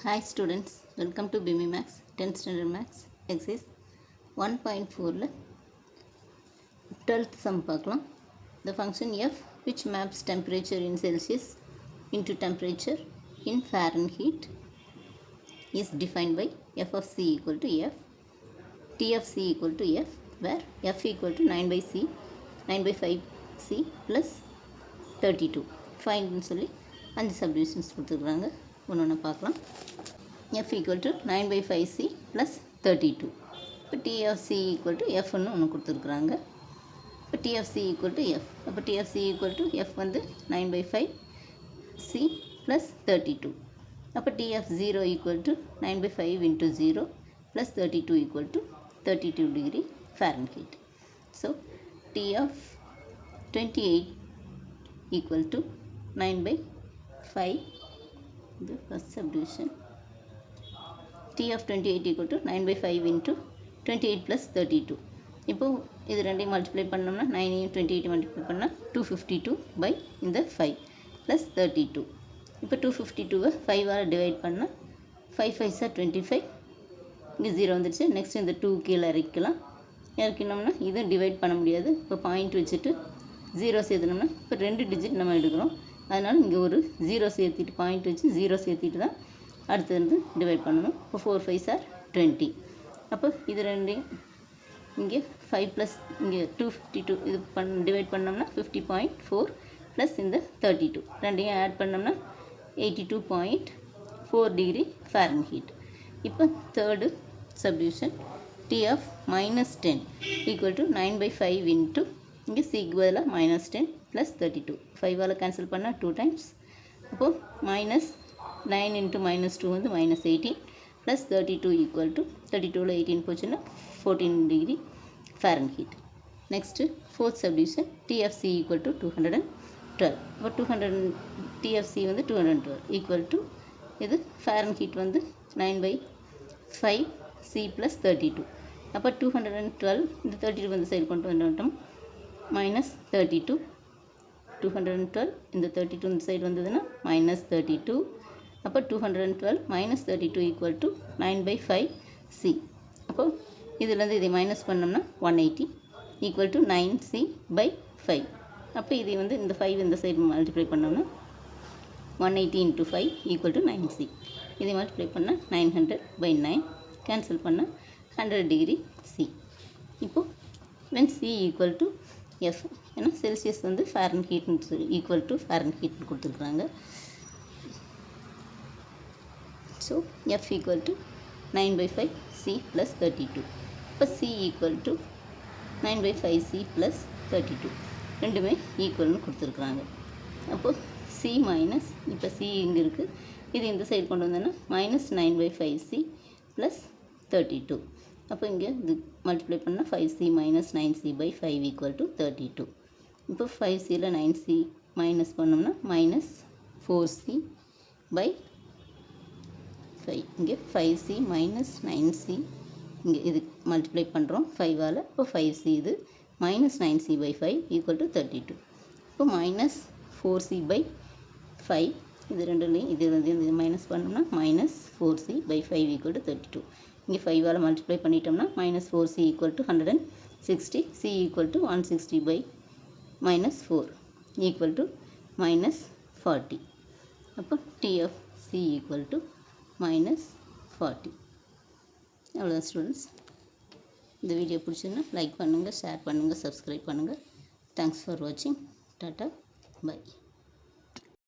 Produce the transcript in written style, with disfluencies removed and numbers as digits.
Hi students, welcome to BIMI Max 10th Standard Max Exercise 1.4 12th sum பார்க்கலாம். The function f which maps temperature in Celsius into temperature in Fahrenheit is defined by f of c equal to f, t of c equal to f, where f equal to 9 by c 9 by 5 c plus 32 ஃபைண்ட்னு சொல்லி 5 subdivisions கொடுத்துருக்குறாங்க. ஒன்று ஒன்று பார்க்கலாம். f equal to 9 by 5c plus 32. இப்போ t of c equal to f ன்னு ஒன்று கொடுத்துருக்குறாங்க. இப்போ t of c equal to f, அப்போ t of c equal to f வந்து 9 by 5c plus 32. அப்போ t of 0 equal to 9 by 5 into 0 plus 32 equal to 32 degree Fahrenheit. So t of 28 equal to 9 by 5, the first subdivision. t of 28 equal to 9 by 5 into 28 plus 32. இப்போ இது ரெண்டையும் multiply பண்ணோம்னா 9 28 multiply பண்ணால் 252 by இந்த 5 plus 32. இப்போ 252 5ஆல் divide பண்ணால் 5 5s are 25, இங்கே 0 வந்துடுச்சு. நெக்ஸ்ட் இந்த 2 கீழே இறக்கினோம்னா இதுவும் டிவைட் பண்ண முடியாது. இப்போ பாயிண்ட் வச்சுட்டு 0 சேர்த்துனோம்னா இப்போ 2 டிஜிட் நம்ம எடுக்கிறோம். அதனால் இங்கே ஒரு 0 சேர்த்திட்டு பாயிண்ட் வச்சு 0 சேர்த்திட்டு தான் அடுத்து வந்து டிவைட் பண்ணணும். இப்போ 4 5s are 20. அப்போ இது ரெண்டையும் இங்கே 5 ப்ளஸ் இங்கே 252 இது டிவைட் பண்ணோம்னா 50.4 ப்ளஸ் இந்த 32 ரெண்டையும் ஆட் பண்ணோம்னா 82.4 டிகிரி Fahrenheit. இப்போ third subdivision t of -10 equal to 9 by 5 into இங்கே சிக்கு பதிலாக -10 ப்ளஸ் 32. 5ஆல் கேன்சல் பண்ணால் 2 times. அப்போது -9 into -2 வந்து -18 ப்ளஸ் 32 ஈக்குவல் டு 32ல் 18 போச்சுன்னா 14 degree Fahrenheit. Next fourth subdivision t of c equal to 212. அப்போ 200 t of c வந்து 212 ஈக்குவல் டு இது Fahrenheit வந்து 9 by 5 c ப்ளஸ் 32. அப்போ 212 இந்த 32 வந்து சைடு கொண்டு வந்துட்டோம் -32, 212 இந்த 32 இந்த சைடு வந்ததுன்னா -32. அப்போ 212 -32 ஈக்குவல் டு 9 by 5c. அப்போது இதுலேருந்து இதை மைனஸ் பண்ணோம்னா 180 ஈக்குவல் டு 9c by 5. அப்போ இதை வந்து இந்த 5 இந்த சைடு மல்டிப்ளை பண்ணோம்னா 180 into 5 ஈக்குவல் டு 9c. இதை மல்டிப்ளை பண்ணால் 900 by 9 கேன்சல் பண்ணால் 100 டிகிரி c. இப்போது when c equal to f, ஏன்னா செல்சியஸ் வந்து ஃபாரன்ஹீட்னு சொல்லி ஈக்குவல் டு ஃபாரன்ஹீட்னு கொடுத்துருக்குறாங்க. So f equal to 9 by 5 c plus 32. இப்போ c equal to 9 by 5 c plus 32 ரெண்டுமே ஈக்குவல்னு கொடுத்துருக்குறாங்க. அப்போது c மைனஸ் இப்போ c இங்கே இருக்குது, இது இந்த சைடு கொண்டு வந்தோன்னா -9 by 5c ப்ளஸ் 32. அப்போ இங்கே இது மல்டிப்ளை பண்ணால் 5c minus 9c by 5 equal to 32. இப்போ 5cயில் 9c மைனஸ் பண்ணோம்னா -4c by 5. இங்கே 5c minus 9c இங்கே இது மல்டிப்ளை பண்ணுறோம் 5ஆல். இப்போ 5c இது -9c by 5 equal to 32. இப்போ -4c by 5 இது ரெண்டுலேயும் இது வந்து இது மைனஸ் பண்ணோம்னா -4c by 5 equal to 32. இங்கே 5ஆல் மல்டிப்ளை பண்ணிட்டோம்னா -4c equal to 160, c equal to 160 by -4 equal to -40. அப்போ t of c equal to -40. அவ்வளோதான் ஸ்டூடெண்ட்ஸ். இந்த வீடியோ பிடிச்சிருந்தா லைக் பண்ணுங்கள், ஷேர் பண்ணுங்கள், சப்ஸ்கிரைப் பண்ணுங்கள். தேங்க்ஸ் ஃபார் வாட்சிங். Tata, by.